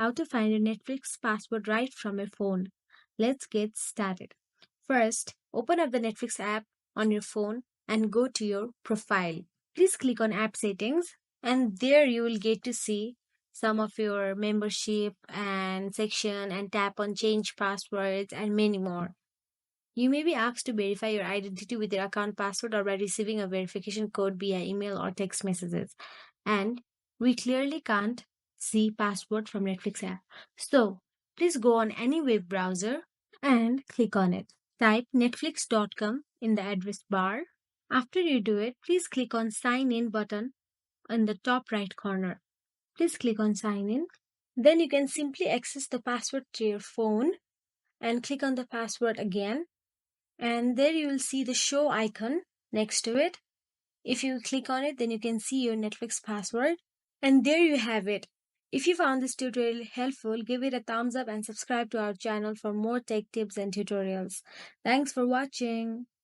How to find your Netflix password right from your phone. Let's get started. First, open up the Netflix app on your phone and go to your profile. Please click on app settings, and there you will get to see some of your membership and section, and tap on change passwords and many more. You may be asked to verify your identity with your account password or by receiving a verification code via email or text messages. And we clearly can't see password from Netflix app. So please go on any web browser and click on it. Type netflix.com in the address bar. After you do it, please click on sign in button in the top right corner. Please click on sign in. Then you can simply access the password to your phone and click on the password again, and there you will see the show icon next to it. If you click on it, then you can see your Netflix password, and there you have it. If you found this tutorial helpful, give it a thumbs up and subscribe to our channel for more tech tips and tutorials. Thanks for watching.